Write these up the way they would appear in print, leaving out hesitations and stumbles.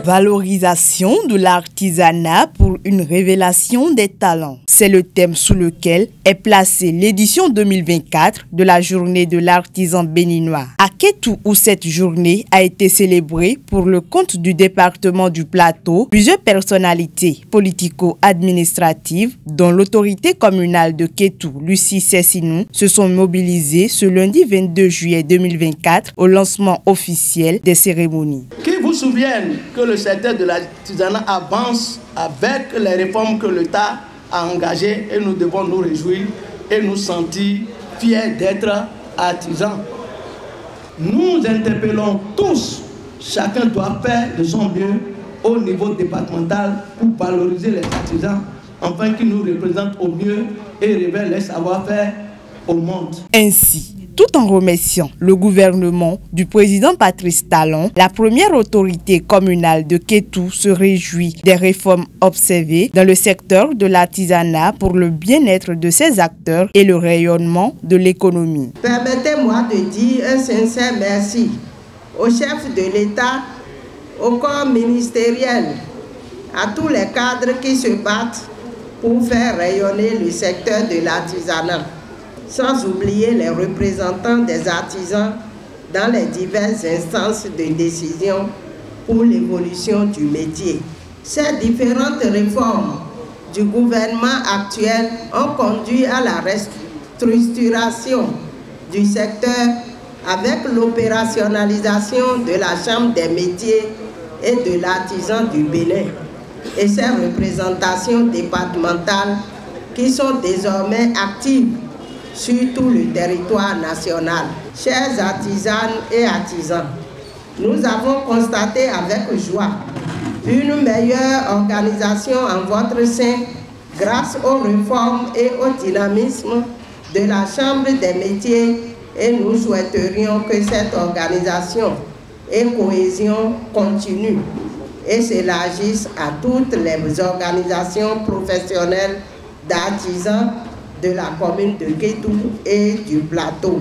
Valorisation de l'artisanat pour une révélation des talents. C'est le thème sous lequel est placée l'édition 2024 de la journée de l'artisan béninois. À Kétou, où cette journée a été célébrée pour le compte du département du Plateau, plusieurs personnalités politico-administratives, dont l'autorité communale de Kétou, Lucie Cessinou, se sont mobilisées ce lundi 22 juillet 2024 au lancement officiel des cérémonies. Qui vous souviennent que le secteur de l'artisanat avance avec les réformes que l'État a engagées et nous devons nous réjouir et nous sentir fiers d'être artisans. Nous interpellons tous, chacun doit faire de son mieux au niveau départemental pour valoriser les artisans afin qu'ils nous représentent au mieux et révèlent les savoir-faire au monde. Ainsi, tout en remerciant le gouvernement du président Patrice Talon, la première autorité communale de Kétou se réjouit des réformes observées dans le secteur de l'artisanat pour le bien-être de ses acteurs et le rayonnement de l'économie. Permettez-moi de dire un sincère merci au chef de l'État, au corps ministériel, à tous les cadres qui se battent pour faire rayonner le secteur de l'artisanat, sans oublier les représentants des artisans dans les diverses instances de décision pour l'évolution du métier. Ces différentes réformes du gouvernement actuel ont conduit à la restructuration du secteur avec l'opérationnalisation de la Chambre des métiers et de l'artisan du Bénin et ses représentations départementales qui sont désormais actives sur tout le territoire national. Chers artisanes et artisans, nous avons constaté avec joie une meilleure organisation en votre sein grâce aux réformes et au dynamisme de la Chambre des métiers et nous souhaiterions que cette organisation et cohésion continuent et s'élargissent à toutes les organisations professionnelles d'artisans de la commune de Kétou et du Plateau.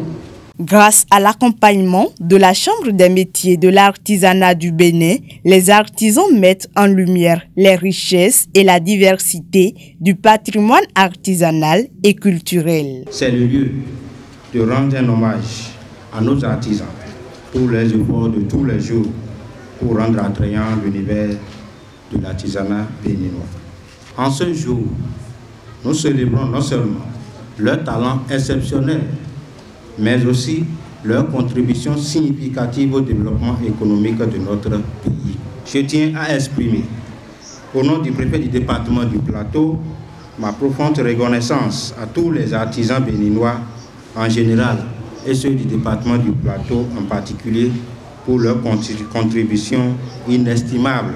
Grâce à l'accompagnement de la Chambre des métiers de l'artisanat du Bénin, les artisans mettent en lumière les richesses et la diversité du patrimoine artisanal et culturel. C'est le lieu de rendre un hommage à nos artisans pour les efforts de tous les jours pour rendre attrayant l'univers de l'artisanat béninois. En ce jour, nous célébrons non seulement leur talent exceptionnel, mais aussi leur contribution significative au développement économique de notre pays. Je tiens à exprimer, au nom du préfet du département du Plateau, ma profonde reconnaissance à tous les artisans béninois en général et ceux du département du Plateau en particulier pour leur contribution inestimable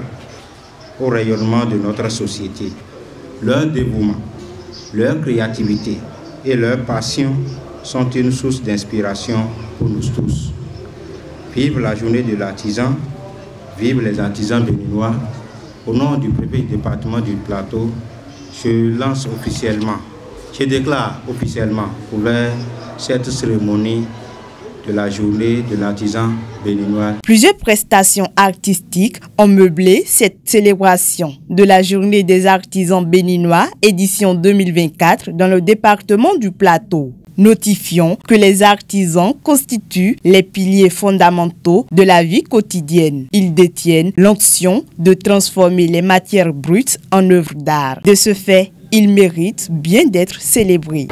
au rayonnement de notre société. Leur dévouement, leur créativité et leur passion sont une source d'inspiration pour nous tous. Vive la journée de l'artisan, vive les artisans béninois. Au nom du préfet du département du Plateau, je lance officiellement, je déclare officiellement ouvert cette cérémonie de la journée de l'artisan béninois. Plusieurs prestations artistiques ont meublé cette célébration de la journée des artisans béninois, édition 2024, dans le département du Plateau. Notifions que les artisans constituent les piliers fondamentaux de la vie quotidienne. Ils détiennent l'onction de transformer les matières brutes en œuvres d'art. De ce fait, ils méritent bien d'être célébrés.